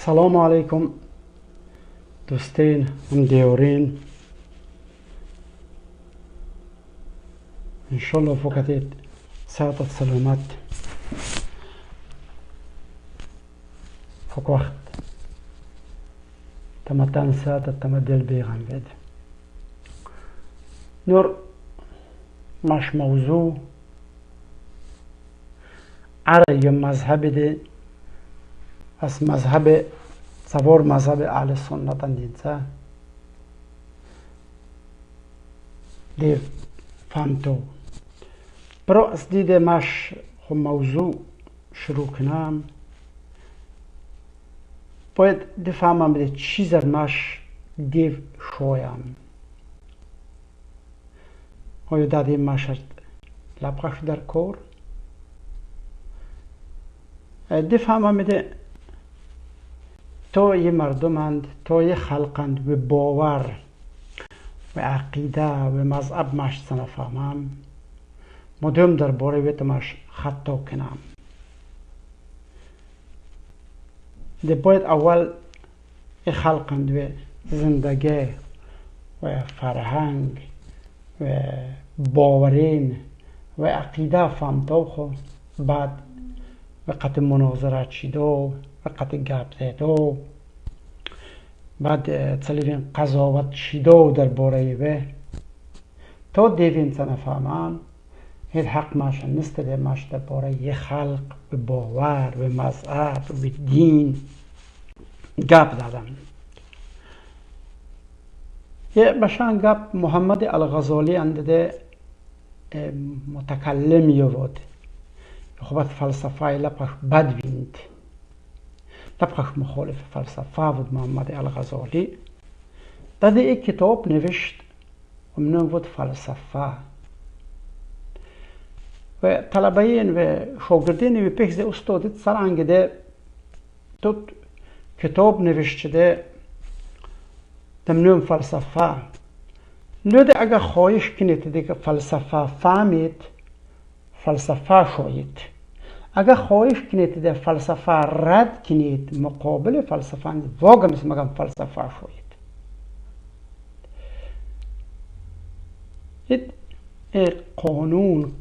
سلام علیکم دوستین و دیورین. انشالله فقط صحت و سلامت فوق وقت تمتن صحت تمدل بیغم بید نور مش موضوع عرى مذهب ده از مذهب صور مذهب اهل سنت دینسا دیر فهمتو برو از دیده مش خو موضوع شروع کنم باید دفهمم بده چیزر مش دیو شویم آیا دادی مشت لبخش در کور دفهمم بده تو یه مردمند تو یه خلقند و باور و عقیده و مذهب مش نفهمم مدام در باره ویتمش خطا کنم ده باید اول یه خلقند و زندگی و فرهنگ و باورین و عقیده فهمتو خو بعد وقت مناظره چیدو وقت گپ زدو بعد تلوین قضاوت چیدو در باره و تو دیوین سنفهمان هیچ حق ماش نیست ده ماش در باره یه خلق و باور و مذهب و دین گپ دادم یه بشان گپ محمد الغزالی انده متکلم یود خوبت فلسفه لپش بد ویند لپش مخالف فلسفه بود محمد الغزالی داده یک کتاب نوشت و منو بود فلسفه و طلبهین و شاگردین و پیش استادت سرانگ ده تو کتاب نوشته ده دمنوم فلسفه لوده اگه خواهش کنید دیگه فلسفه فهمید فلسفه شوید اگه خواهش کنید ده فلسفه رد کنید مقابل فلسفه واقعا مثل مگم فلسفه شوید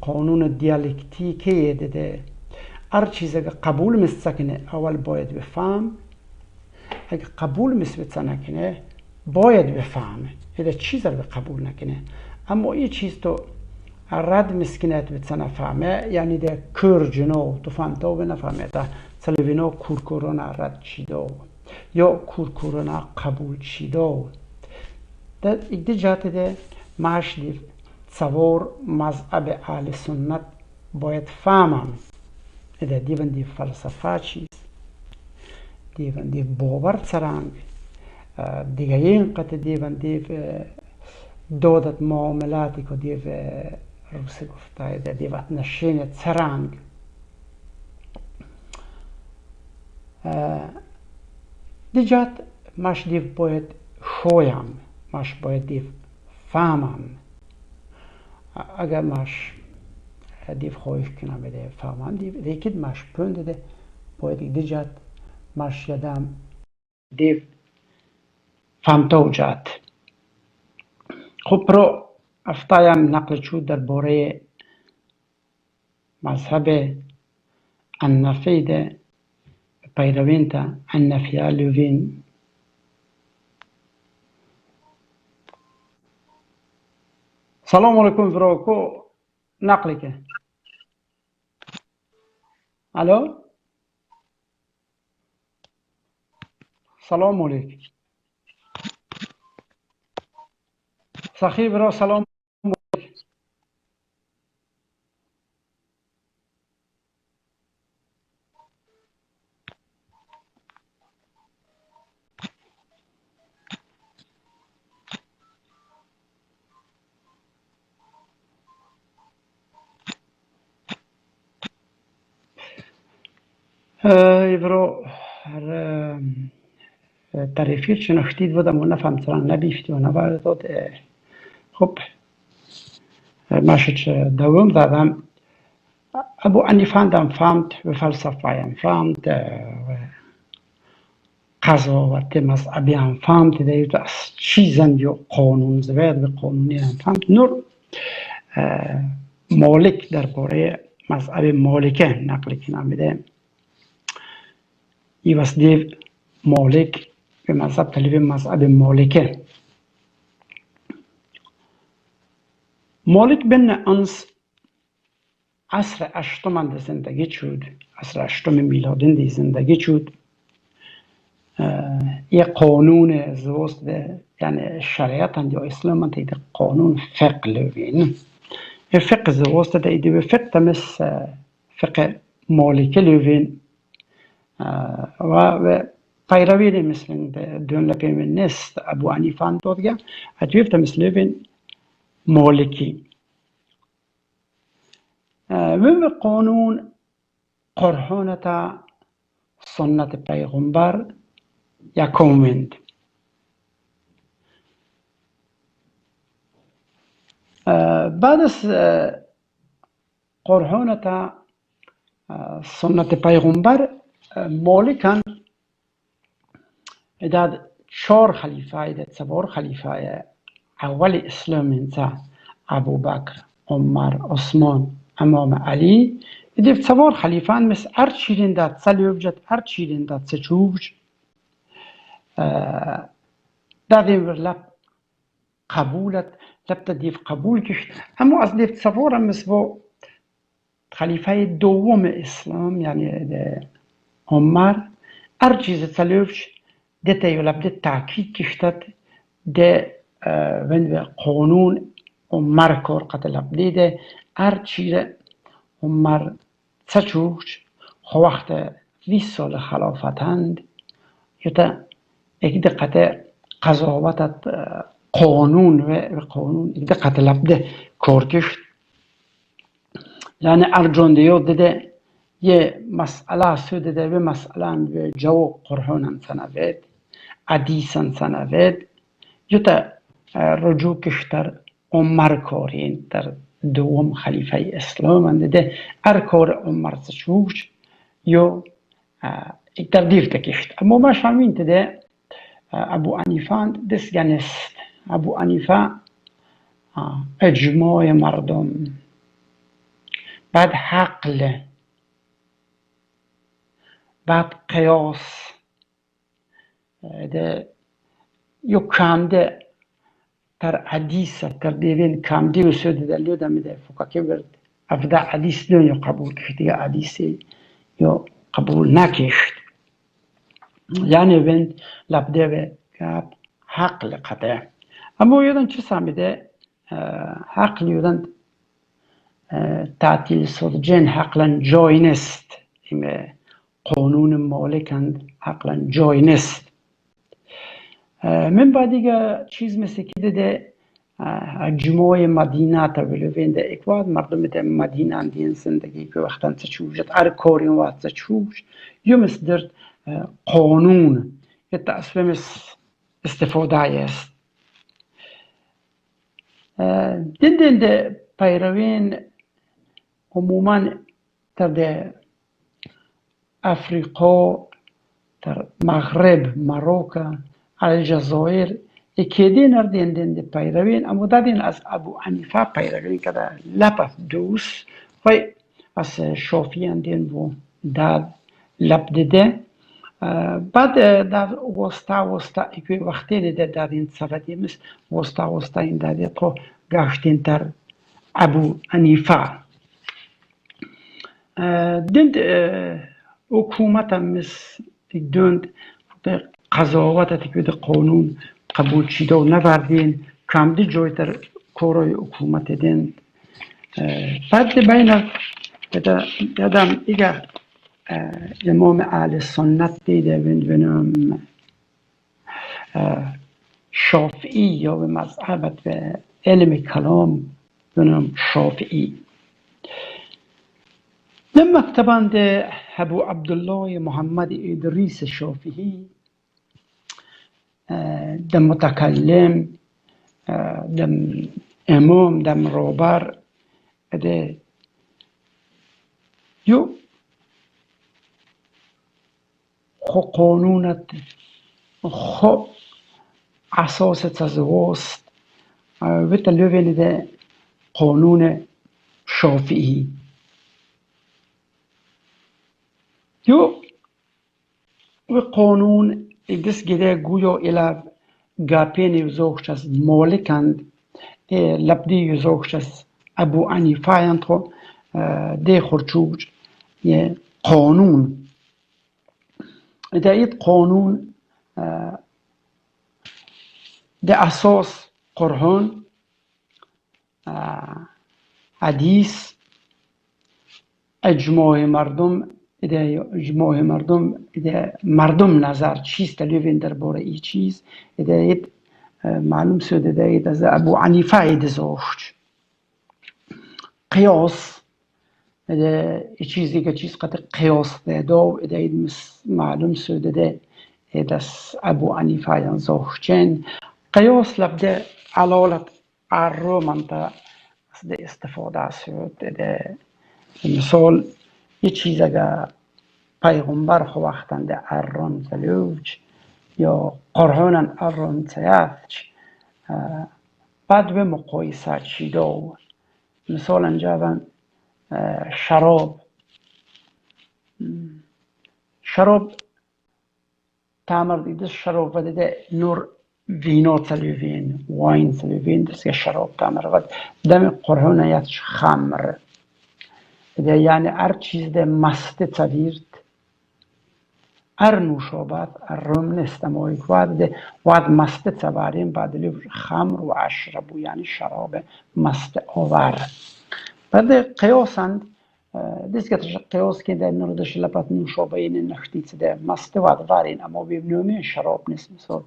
قانون دیالکتیکی ده هر چیز اگه قبول مستکنه اول باید بفهم اگه قبول مستکنه باید بفهمه اگه چیز رو قبول نکنه اما این چیز تو رد مسکنت بتسنه فهمه یعنی ده کرجنو تو فهمتو بنفهمه ده سلوینو کورکورونا رد چیدو یا کورکورونا قبول چیدو ده ایده جاته ده ماش دیو تصور مذهب اهل سنت باید فهمم ده دیون دیو فلسفه چیز دیون دیو باور سرانگ دیگه این قطع دیون دیو دادت معاملاتی که دیو روسی گفته ده دیوت نشین سرانگ دیجات ماش دیو باید شویم ماش باید دیو فهمم اگر ماش دیو خواهش کنم بده فهمم دیکید ماش پونده ده باید دیجات ماش یادم دیو فهمتو جات خب رو افتایم نقل شد در باره مذهب النفی ده پیروین تا النفی لوین سلام علیکم فراکو نقلی که الو سلام علیکم سخی برا سلام برو تعریفی شناختید بودم و نفهم سران نبیفتی و نبرداد خب ماشت دوم دادم ابو اني فهمت و فلسفه فهمت قضاوت مذهبی هم فهمت ده از چیزن یا قانون زوید و قانونی هم فهمت نور مالک درباره مذهب مالکه نقل کنم میده ای وست دیو مالک به مذهب طلب مذهب مالکه مالک بن انس عصر اشتم زندگی چود عصر اشتم میلادی زندگی چود یه قانون زوست یعنی شریعت یا اسلام ده قانون فقه لوین یه فقه زوست ده ایده به فقه تمس فقه مالکه لوین و پیروی مثل دون لپیم نست ابو حنیفه دادگه ادویف تمس لوین مالکی و قانون قرآنت سنت پیغمبر یکومند بعد از قرآنت سنت پیغمبر مالکن داد 4 خلیفه داد 4 خلیفه اول اسلام انسا ابو بکر عمر عثمان امام علی داد 4 خلیفه مثل هر چیرین داد سلیوبجت هر چیرین داد سچوبج دادیم لب قبولت لب دیف قبول کشت اما از دیف 4 مثل خلیفه دوم اسلام یعنی عمر هر چیز سلیوبج ده یولب ده تاکید کشتد ده وند قانون عمر کار قتل ده هر چیز عمر سچوش خو وقت 20 سال خلافتند یوتا یک دقیقه قضاوت قانون و قانون یک دقیقه لبده کار کشت یعنی ارجان دیو ده یه مسئله سوده ده به مسئله به جو قرآن سنوید حدیثن سنوید یوتا رجوع کشتر عمر کارین در دوم خلیفه اسلام ده هر کار عمر سچوش یو یک در دیر تکشت اما ما شامین ده ابو حنیفه دست گنست ابو حنیفه اجماع مردم بعد حقل بعد قیاس ده یو کامده تر حدیث تر دیوین کامدی و سوده دلیو دمیده فکاکه برد افدا حدیث دون یا قبول کشت یا حدیثی یا قبول نکشت یعنی وین لبده به کاب حقل قطعه اما یادن چه سامیده حقل یادن تعطیل صدجین حقلا جای نست قانون مالکند حقلا جای نست من بعد دیگه چیز مثل که ده جمعه مدینه تا بلوین ده اکواد مردم ده مدینه اندین زندگی که وقتا سچوشت هر کاری وقت سچوش یو مثل در قانون یه تصویم استفاده است دین ده پیروین عموما در افریقا در مغرب مروکا الجزایر اکیدی نردین ده پیروین اما دادین از ابو حنیفه پیروین که در لپ دوست و از شافیان دین و داد لپ دیده بعد در وستا اکوی وقتی دیده دادین صفتی مثل وستا این داده تو گشتین تر ابو حنیفه دند حکومت هم مثل دوند قضاوت تکوید قانون قبول شده و نبردین کامدی جای تر کارای حکومت دند بعد بین یادم ایگه امام اهل سنت دیده بنام شافعی یا به مذهبت به علم کلام بنام شافعی در مکتبان ده ابو عبدالله محمد ادریس شافعی در متکلم در امام در رابر ده یو خو قانونت خب اساس تزوست و تلوین ده قانون شافعی یو و قانون دست گده گویا الا گاپین یوزوخش از مالکند لبدی یوزوخش از ابو عنیفه انتو ده خرچوج یه قانون ده اید قانون ده اساس قرآن حدیث اجماع مردم مردم نظر چیست لیوین درباره ای چیز اید معلوم شده اید از ابو عنیفه اید زوشت قیاس ای چیزی که چیز قطع قیاس ده اید معلوم شده اید از ابو عنیفه زوشتن قیاس لبده علالت عرو منطقه استفاده شد مثال یه چیز اگر پیغمبر خو وقتند اران تلوج یا قرآن اران تیفج بعد به مقایسه چی دو مثال انجا شراب تعمر دیده شراب و دیده نور وینا تلوین واین تلوین دست که شراب تعمر و دم قرآن یتش خمر یعنی هر چیز ده مست تبیرد هر نوشابت هر روم نستمایی که واد مست تباریم بعد لیو خمر و اشربو یعنی شراب مست آور بعد قیاسند دست که قیاس که در نردش لپت نوشابه این نختیت ده مست واد وارین اما ببینومی شراب نیست مثال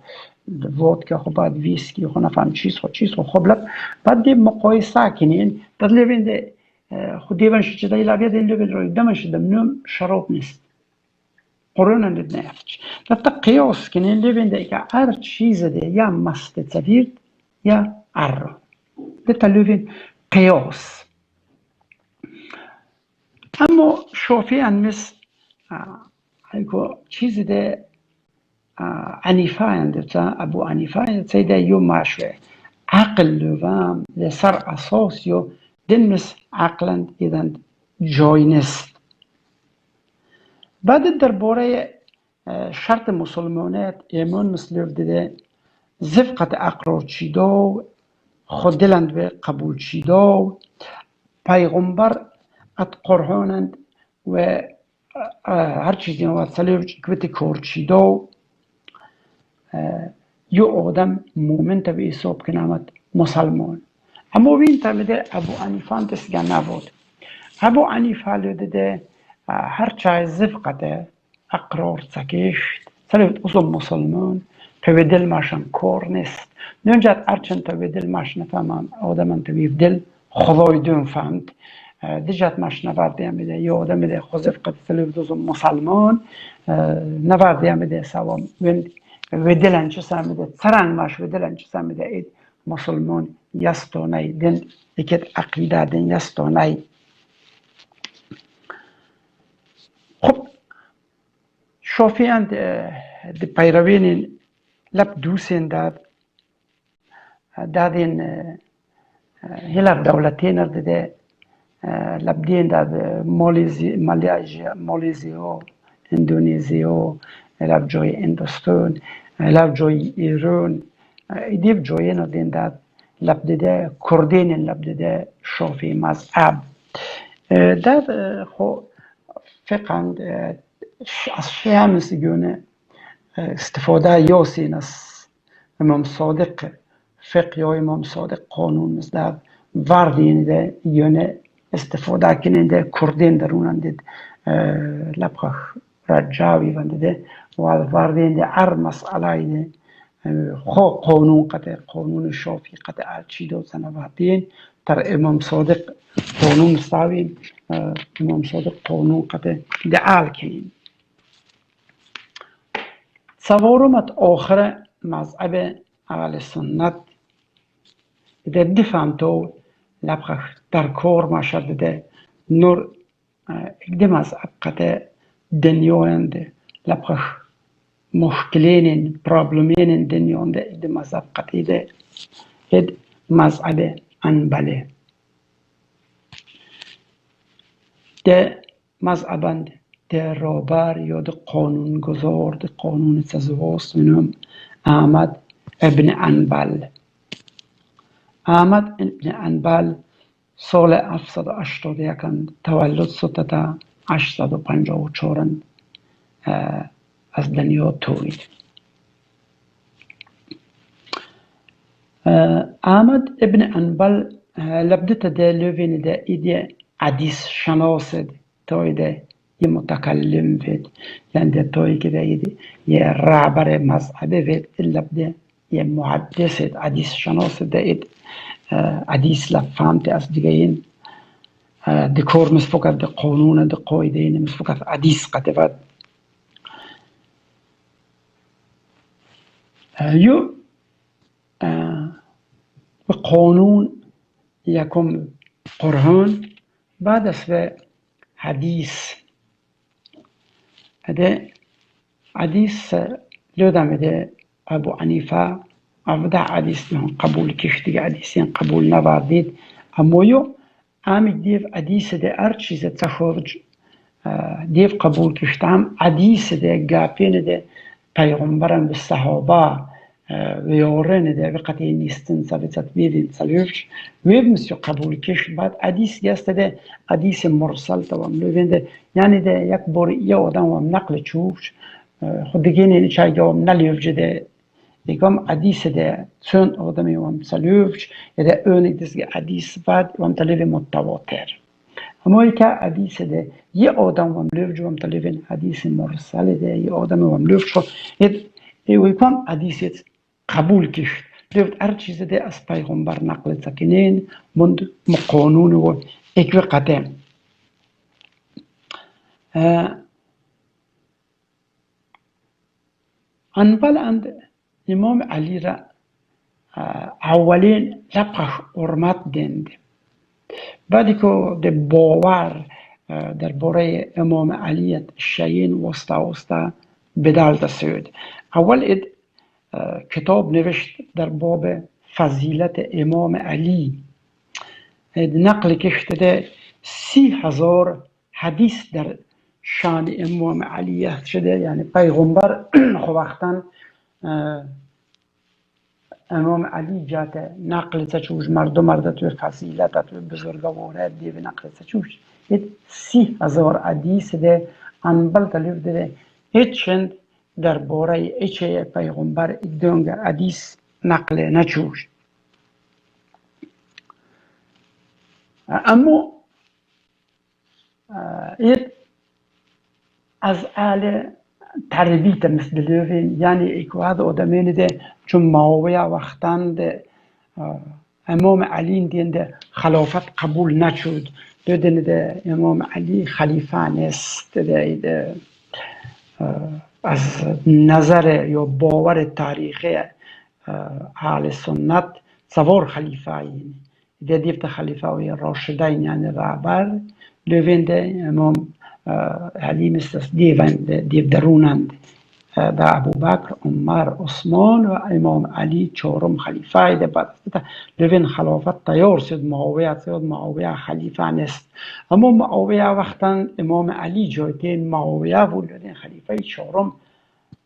ودکا خب بعد ویسکی خب نفهم چیز خب لب بعد دی مقایسه کنین در لیوین ده خود دیوانش چه دایی لابیه دیل لیوین روی دمش دمنوم شراب نیست قرآن اند نفتش در قیاس کنین لیوین ده که هر چیز ده یا مست تبیرد یا ار ده لیوین قیاس اما شافی انمس چیز ده عنیفه اند ابو عنیفه اند ده یو ماشوه عقل لوام ده سر اساس یو دنمس عقلند ایدند جای نیست بعد درباره شرط مسلمانیت ایمان مسلم دیده زفقت اقرار چیدو خود دلند به قبول چیدو پیغمبر ات قرآنند و هر چیزی نواد سلیو کویتی کور چیدو یو آدم مومن تا به حساب کنامت مسلمان اما وین تمیده ابو عنیفه دستگاه نبود ابو عنیفه لیده هر چای زفقته اقرار سکشت سلیوت اصلا مسلمان توی دل ماشن کار نیست نونجد ارچن توی دل ماش نفهمم آدم توی دل خدای دون فهمد دیجت ماش نوردیم میده یا آدم میده خود زفقت سلیوت اصلا مسلمان نوردیم میده سوام و دلن چه سر میده سرنگ ماش و دلن چه سر میده اید مسلمان یستو نی دن اکت عقیده دن یستو نی خب شافی اند دی پیروین لب دوسین دادین هلاب دولتین ده لب دین داد مالزیا اندونزیا لب جای هندوستان لب جای ایران دیو جای ندین داد لب دیده کردین لب دیده شافی مذهب داد خو فقند از شیعه مسیگونه استفاده یاسین از امام صادق فقه یا امام صادق قانون مثل وردین ده یونه استفاده کنین ده کردین درونن ده لبخه رجاوی ونده و وردین ده هر مسئله ده خو قانون قطع قانون شافی قطع چی دو زنواتین تر امام صادق قانون ساوین امام صادق قانون قطع ده آل کنین سوارمت آخر مذهب اهل سنت ده دفهم تو لبخه در کار ماشد ده نور اقدام مذهب قطع دنیا انده لبخه مشکلین پرابلمین دنیا ده مذهب قطعی ده مذهب انبله ده مذهبند ده رابر یا ده قانون گذار ده قانون تزواست منهم احمد ابن انبل. احمد ابن انبل سال 781 تولد شد تا 854 از دنیا توید. احمد ابن انبل لبدت ده لوین ده ایده حدیث شناس تویده یه متکلم بید یعنی ده توی که ده ایده یه رهبر مذهبی بید لبده یه محدث حدیث شناس ده اید حدیث لفهمت از دیگه این دکور مسفوقت ده قانون ده قایده این مسفوقت حدیث قطبت یو به قانون یکم قرآن بعد از به حدیث ده حدیث لودم ده ابو حنیفه افده حدیث قبول کشتی حدیثی قبول نوردید اما یو همین دیو حدیث ده هر چیز تخرج دیو قبول کشتم حدیث ده گپین ده پیغمبرم به صحابه ویارن ده وقتی نیستن سبیتت بیدین سلیوش ویب مسیو قبول کش بعد حدیث گست ده حدیث مرسل توام لوینده یعنی ده یک بار یه آدم هم نقل چوش خود دیگه اینی چای هم نلیوف جده دیگم حدیث ده چون آدمی هم سلیوش یه ده اونی دست حدیث بعد هم تلیو متواتر اما ای که حدیث ده یه آدم هم لیوف جو هم تلیو حدیث مرسل ده یه آدم هم لیوف شو ای کن حدیث قبول کشت لیوف هر چیز ده از پیغمبر نقل سکنین مند مقانون و اکوی قدم انبال اند امام علی را اولین لبخش حرمت دند بعدی که ده باور در باره امام علی شیین وستا بدل دستید اول اید کتاب نوشت در باب فضیلت امام علی نقل کشته 30,000 حدیث در شان امام علی شده یعنی پیغمبر وقتا امام علی جات نقل تچوش مردم توی فضیلت توی بزرگواره دیو نقل تچوش 30,000 حدیث ده انبال تلیف ده هیچند در باره ایچه پیغمبر دونگ حدیث نقل نچوش اما اید از اهل تربیت مثل لوین یعنی ایکواد آدمین ده چون معاویه وقتان ده امام علی ده خلافت قبول نشد دودن ده امام علی خلیفه نیست ده از نظر یا باور تاریخی اهل سنت سوار خلیفه این ده دیفت خلیفه و راشدین یعنی رهبر لوین ده امام علی مثل دیو درونند ده ابوبکر عمر عثمان و امام علی چهارم خلیفه ده بعد لوین خلافت تیار شد معاویه خلیفه نیست اما معاویه وقتا امام علی جایتین معاویه و لوین خلیفه چهارم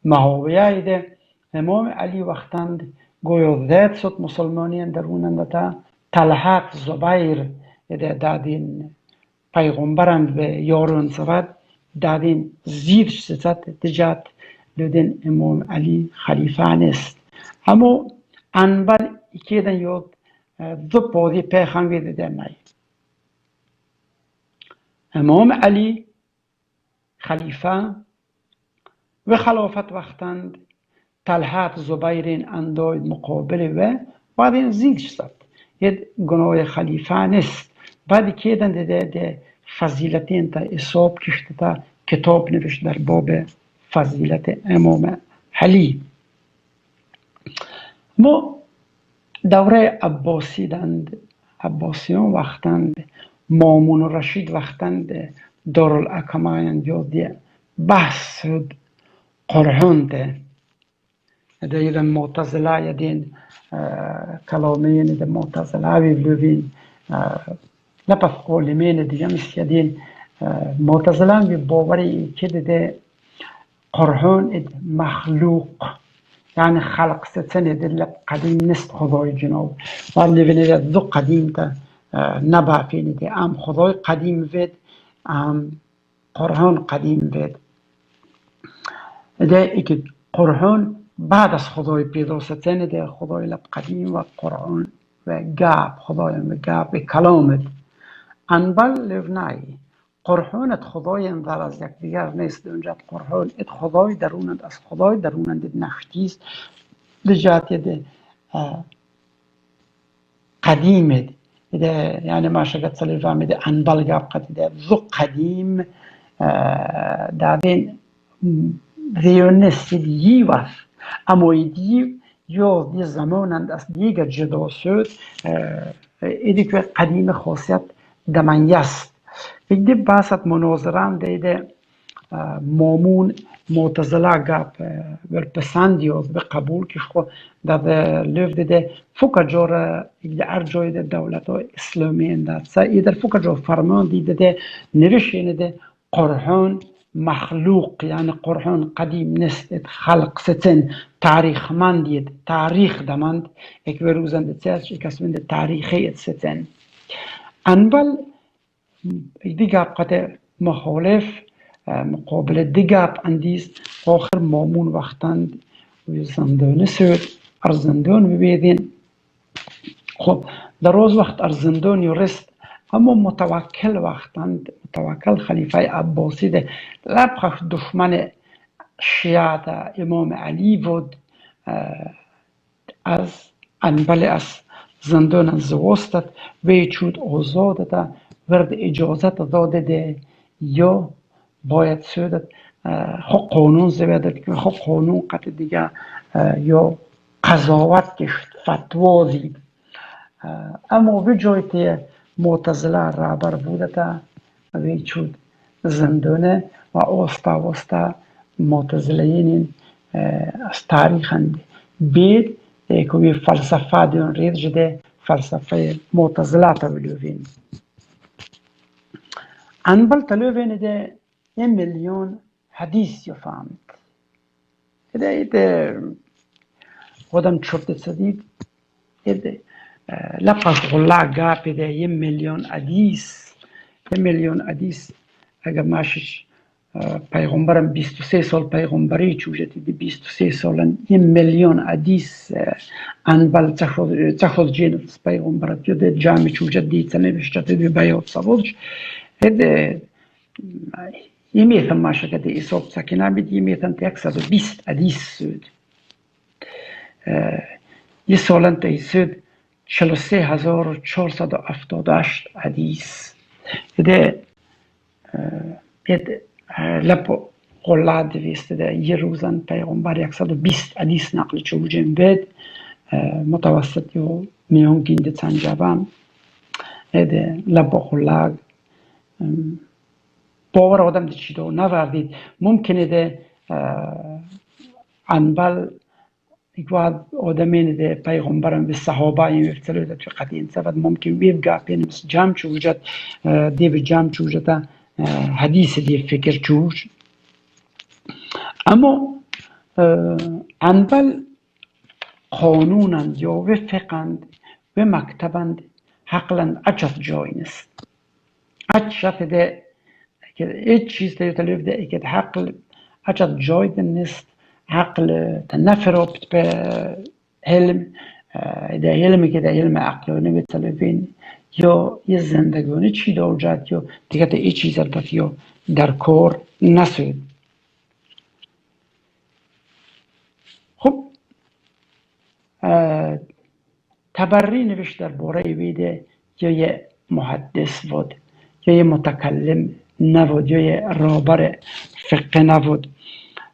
معاویه ده امام علی وقتا گویا زید شد مسلمانین درونند تا طلحه زبیر ده دادین پیغمبرند به یارون سواد دادین زیر شد دجات لودن امام علی خلیفه نیست اما انبال ایکیدن یاد دو پادی پیخانگی دیده مای امام علی خلیفه و خلافت وقتند طلحات زبیرین انداید مقابل و بعدین زیر شد یه گناه خلیفه نیست بعد کیدن ده فضیلتین تا اصاب کشته تا کتاب نوشت در باب فضیلت امام علی ما دوره عباسیان وقتند مامون و رشید وقتند دارالحکمایند یا بحث شد قرهون ده يدن معتزله يدين كلامين ده معتزله بيبلوين لپس قولمين ده يمس يدين معتزله بباوري كده ده قرهون مخلوق يعني خلق ستنه دل قديم نست خدای جناب ولی ونید ذو قدیم تا نبع فینه ده ام خدای قدیم وید ام قرهون قدیم وید ده ای که قرهون بعد از خدای پیدا ستنه ده خدای لب قدیم و قرهون و گاب خدای و گاب و کلامت انبل لبنایی قرهونت خدای اندر از یک دیگر نیست اونجا قرهون ات خدای درونند از خدای درونند نفتیست لجات ده قدیمه ده یعنی ما شگت سلی فهمیده انبل گاب قدی ده ذو قدیم دادین ریونست دیوار اما دیو یا دی زمانند از دیگر جدا شد ایدی که قدیم خاصیت دمنیست ایدی باسط مناظران دیده مامون معتزله گپ برپسندی و بقبول کش خو در لف دیده فوق جور هر جای دولت های اسلامی انداد سا ایدر فوق جور فرمان دیده نوشینه ده قرهون مخلوق یعنی قرهون قدیم نست خلق ستن تاریخ مندید تاریخ دمند یک بروزنده تیرش یک اسمنده تاریخی ستن انبل دیگه قطع مخالف مقابل دیگه اندیز آخر مامون وقتند و زندان سود ارزندان ببیدین خب در روز وقت ارزندان یورست اما متوکل وقتند متوکل خلیفه عباسی ده لبخش دشمن شیعه امام علی بود از انبل از زندان زوستد وی چود آزاده ده ورد اجازت داده ده یا باید سودت خب قانون زبیدد که خب قانون قطع دیگه یا قضاوت کشت فتوا دید اما به جایی که معتزله رابر بوده تا وی چود زندانه و آستا معتزلین از تاریخ بید که فلسفه دیون رید جده فلسفه معتزله تا بلوین انبل تلوین ده 1,000,000 حدیث یفهمد ده خودم چرت صدید ده لپس غلا گاپی ده 1,000,000 حدیث 1,000,000 حدیث اگر ماشش پیغمبرم 23 سال پیغمبری چوجتی دی 23 سالن 1,000,000 حدیث انبل تخوض جینت پیغمبرت یده جامع چوجت دی تنه بشتت دی بیاد سبودش هده یمیتن ماشا که دی ایساب سکنه بید یمیتن تا 120 حدیث سود یه سالن تا سود 43,478 حدیث هده لپو قلعه دویسته ده یه روزن پیغمبر 120 حدیث نقل چوجن بید متوسط یو میون گینده تنجابم هده لپو قلعه باور آدم ده چی دو نوردید ممکنه ده انبل اگه آدمین ده پیغمبرم به صحابه این افتلو ده تو قدیم سبت ممکن ویب گاپین مثل جمع چوجد ده به جمع چوجد حدیث دی فکر چوش اما انبل قانونند یا وفقند و مکتبند حقلند اچت جای نیست اچت ده ایچ چیز ده تلیف ده اکد حقل اچت جای ده نیست حقل تنفرابت به علم ده علمی که ده علم عقلانی به تلیفین یا یه زندگانی چی دارد یا دیگه تا ای چیز داد یا در کار نسود خب تبری نوشت در باره ویده یا یه محدث بود یا یه متکلم نبود یا یه رابر فقه نبود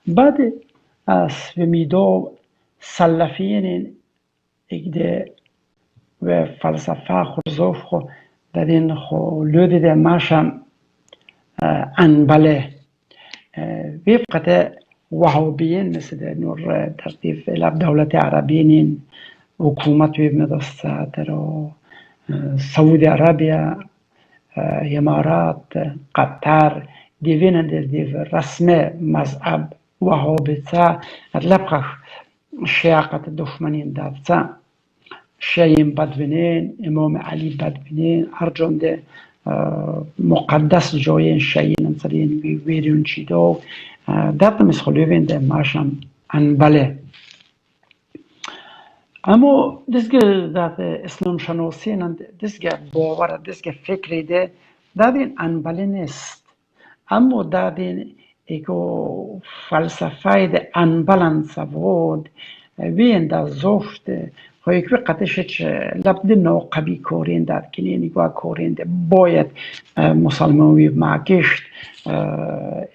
بعد از میدو سلفین اگده و فلسفه خورزوف خو در این خو لودی ده ماشم انبله وفقت وهابيين مثل نور ترتيب لاب دولة عربيين حكومة مدرسة سعودي عربية امارات قطر ديفين ديف رسمي مذهب وهابيتا لبخ شياقة الدشمنين دافتا شيء بدبنين امام علي بدبنين ارجون ده مقدس جوين شيء نصرين ويرون شيدو دات مسخلوين ده ماشم انبله اما دسگه دات اسلام شناسی نند دسگه باور دسگه فکری ده دادین انبله نیست اما دادین ایگو فلسفه ده انبلن سواد وین دا زفت هایک رو قطشش لبد نو قبی کورین داد کنین ایگو کورین ده باید مسلمانوی معگشت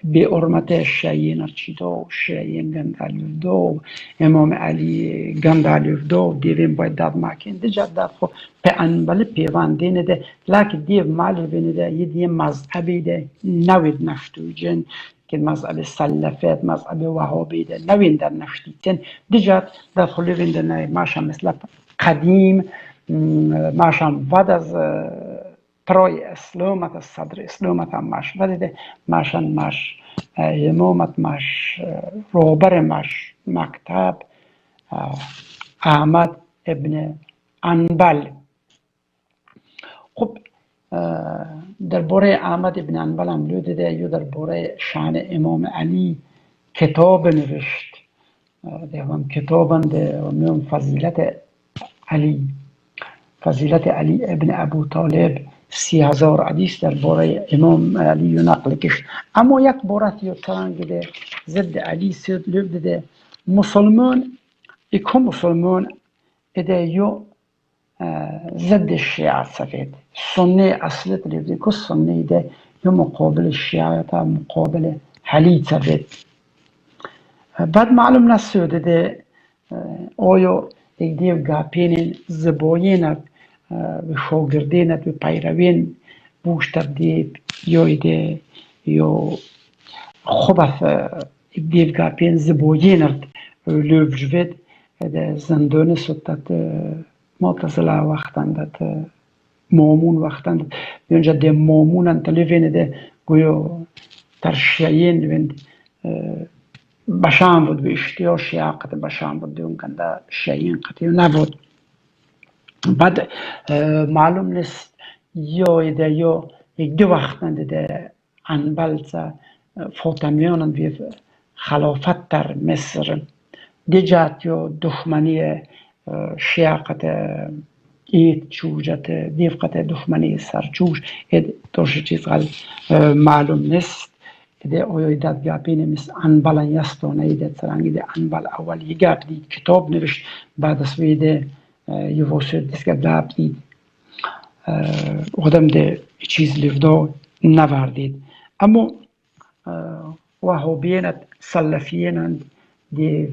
به ارمت شیعین ارچیدو شیعین گندالیو دو امام علی گندالیو دو دیوین باید داد مکین ده جد داد خو به انبال پیواندین ده لکه دیو مال بینه ده یه دیو مذهبی ده نوید نفتو جن که مذهب سلفت مذهب وهابی ده نوین در نفتیتن ده جد داد خو لیوین ده نه ماشا مثل قدیم ماشا ود از برای اسلامت صدر اسلامت هم ماش ولی ماشان ماش امامت ماش روبر ماش مکتب احمد ابن انبل خب در باره احمد ابن انبل هم لو دیده یا در باره شان امام علی کتاب نوشت دیوان کتابند و فضیلت علی ابن ابو طالب 30,000 حدیث در باره امام علی نقل کشت اما یک بارت یا ترانگده ضد علی سید لب دیده مسلمان اکو مسلمان اده یو ضد شیعه سفید سنی اصلیت لب دیده که سنی ده یو مقابل شیعه تا مقابل حلی سفید بعد معلوم نسیده ده آیا یک دیو گاپین زباینت و شاگردینت و پیروین بوشتر دیب یا ایده یا خوبت یک دیو گاپین زباینت لوفجوید زندان ستت معتزله وقتن دت مامون وقتن دت اونجا ده مامون انتلیوین ده گویا ترشیعین ویند بشام بود به اشتیا شیعه قطع بشام بود دیون کنده شیعین قطعی نبود بعد معلوم نیست یا یک دو وقت ده انبلزه فاطمیان وی خلافت در مصر دیجات یا دشمنی شیعه قطع اید چوجت دیو قطع دشمنی سرچوش اید دوش چیز معلوم نیست ده آیا داد گاپینه مثل انبال یستانه ایده سرانگی ده انبال اول گپ دید کتاب نوشت بعد از ویده یه واسه دیسکه داب دید آدم ده چیز لیفدا نوردید اما وهابیینت سلفیینند دیو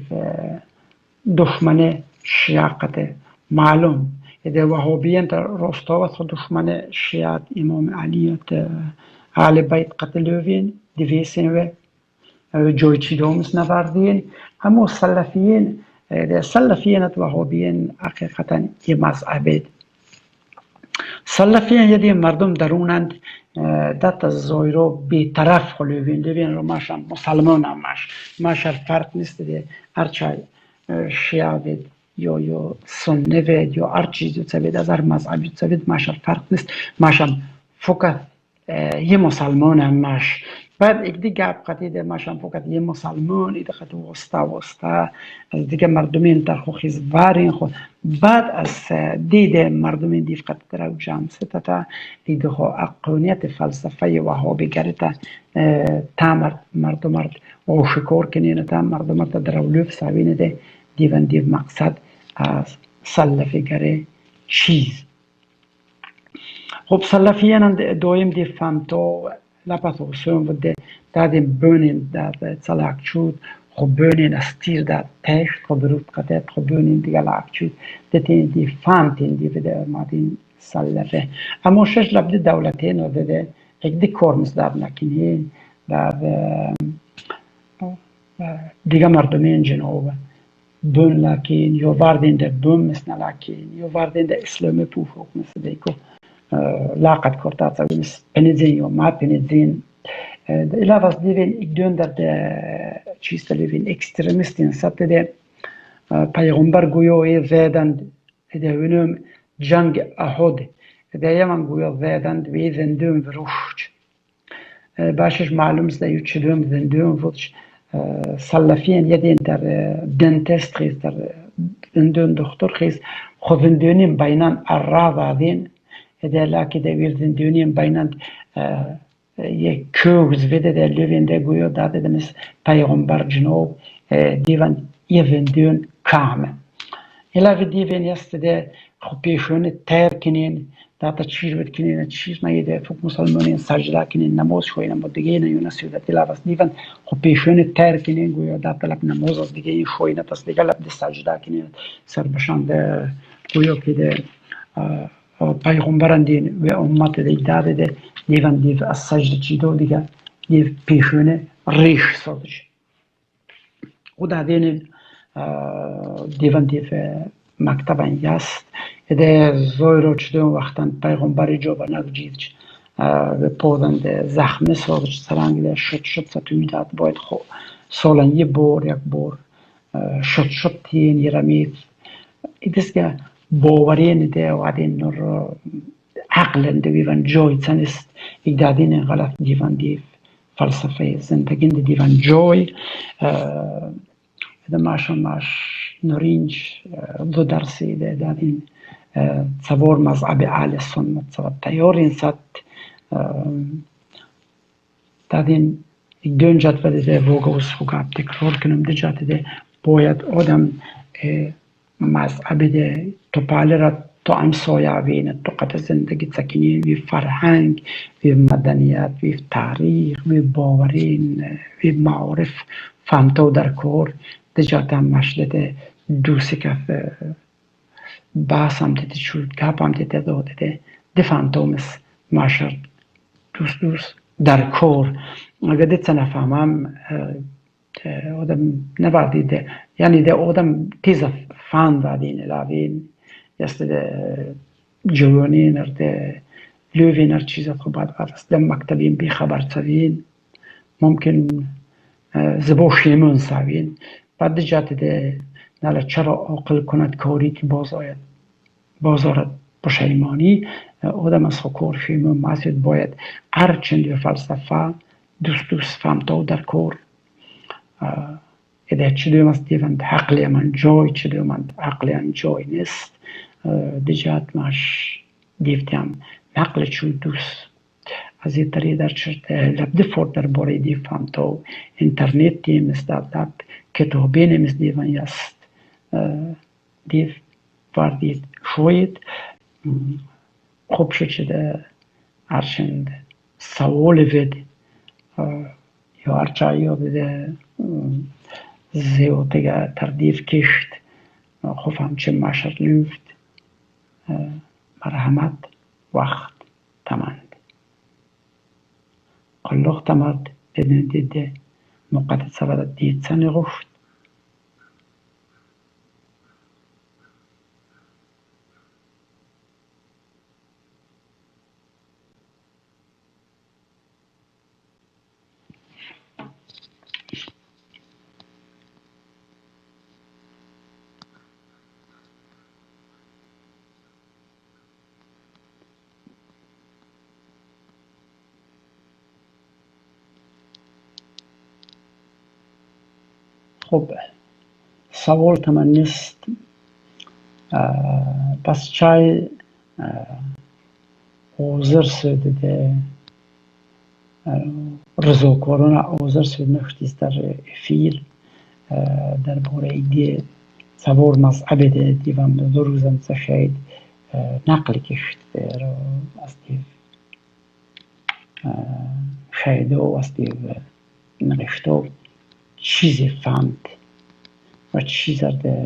دشمن شیعه معلوم ده وهابیین در راستاوت خود دشمن شیعه امام علیت اهل بیت قتلوین دیویسین و جای چی دومس نوردین اما سلفیین وهابیین حقیقتا یه مذهبید سلفیین یه مردم درونند دت زایرو بیطرف خلوین دوین رو ماشم مسلمان هم ماشر فرق نیست ده هرچه شیعه بید یا سنه بید یا هر چیزی تبید از هر مذهبی تبید ماشر فرق نیست ماشم فقط یه مسلمان هم ماش بعد یک دیگه قطعی ده ماشم فقط یه مسلمان ایده خط وستا از دیگه مردمین در خوخیز وارین خود بعد از دیده مردمین دیف قطع در جمع ستا دیده خو اقلونیت فلسفه وهابی گریتا تا مردم او شکور کنین تا مردم در اولوف ساوینه ده دیوان دیو مقصد از سلفی گره چیز خب سلفیان دویم دی فهمتو لپس حسون بوده دادیم بونین داد سلاک چود خب بونین استیر داد تشت خب رود قطعت خب بونین دیگه لاک چود دتین دی فهمتین دی بده مادین سلفه اما شش لبده دولتین و بده یک دی کورمز داد نکنین داد دیگه مردمین جنوب بون لکن یا واردین در بون مثل لکن یا واردین در اسلامی پوفوک مثل دیگه لاقت کرده تا مثل پنیزین یا ما پنیزین علاوه از دیوین اکدون در چیز دیوین اکستریمیستین سطح ده پیغمبر گویا زیدند دوینم جنگ احد ده یمن گویا زیدند وی زندون وروش باشش معلوم است یو چدوم زندون وروش سلفین یدین در دنتست خیز در زندون دکتر خیز خود زندونیم بینان اراض دین ده لکی دویر زندونیم بینان یک کوز ویده ده لوین ده گویا داده دمیس پیغمبر جنوب دیوان یوندون کامه علاوه دیوان یست ده خب پیشونه تیر کنین داتا چیز بید کنین چیز نایده فوق مسلمانین سجده کنین نماز شوی نماز دیگه نیونه سیودت علاوه از دیوان خب پیشونه تیر کنین گویا داتا لب نماز از دیگه شوی نپس دیگه لب ده سجده کنین سر بشان ده گویا که ده پیغمبران دین و امت ده داده ده دیوان دیو از سجده چیدو دیگه دیو پیشونه ریش سادش و دادین دیوان دیو مکتبان یست ده زوی رو چدون وقتان پیغمبری جو بناگجید به پودن ده زخمه سادش سرانگ ده شد ستوی داد باید خو سالن یک بور شد تین یرمید ایدست که باورین ده و دین نور عقل دویوان جوی تنست ایدادین غلط دیوان دیو فلسفه زندگی دیوان جوی ده ماش نورینج دو درسی ده دادین تصور مذهب اهل سنت تصور تیارین ست دادین دون جدول ده وگوز خوگاب تکرار کنم ده جات ده باید آدم مذهب ده تو پاله را تو امسایا وین تو قط زندگی سکنی وی فرهنگ وی مدنیت وی تاریخ وی باورین وی معارف فهمتو در کور دجات هم مشلده دوسی کف باس هم دیده شد کپ هم دیده داده ده فهمتو مس ماشر دوست در کور اگه دیت نفهمم آدم نبردیده یعنی ده آدم تیز فهم دادین لاوین یست ده جوانی نرده لوی نر چیز خوب است دم مکتبین بی خبر سوین ممکن زبو شیمون سوین بعد جات ده ناله چرا عقل کند کاری که بازارت پشیمانی آدم از کار شیمون مسجد باید هر چند فلسفه دوست فهمتو در کار اده چه دوم است دیوان عقلی من جای چه دوم عقلی من جای نیست دیجات ماش دیفتیم عقل چون دوست از این طریق در چرت لبده فورد در باره دیو فهمتو اینترنت دیم است لب کتابی نمیست دیوان یست دیو واردید شوید خوب شد چه هرچند سوال وید یا هرچایی ها بده زیوتگه تردیف کشت خوب همچه ماشر لوفت مرحمت وقت تمند قلق تمرد بدن دیده مقدس سبرد دید سن گفت خب سوال تمن نیست پس چای اوزر سوده رزوکورونا اوزر سوده نختیست در فیل در باره ایده سوار مذهب ده دیوان دو روزن شاید نقل کشت رو از دیو شایدو از دیو نگشتو چیزی فهمد و چیز در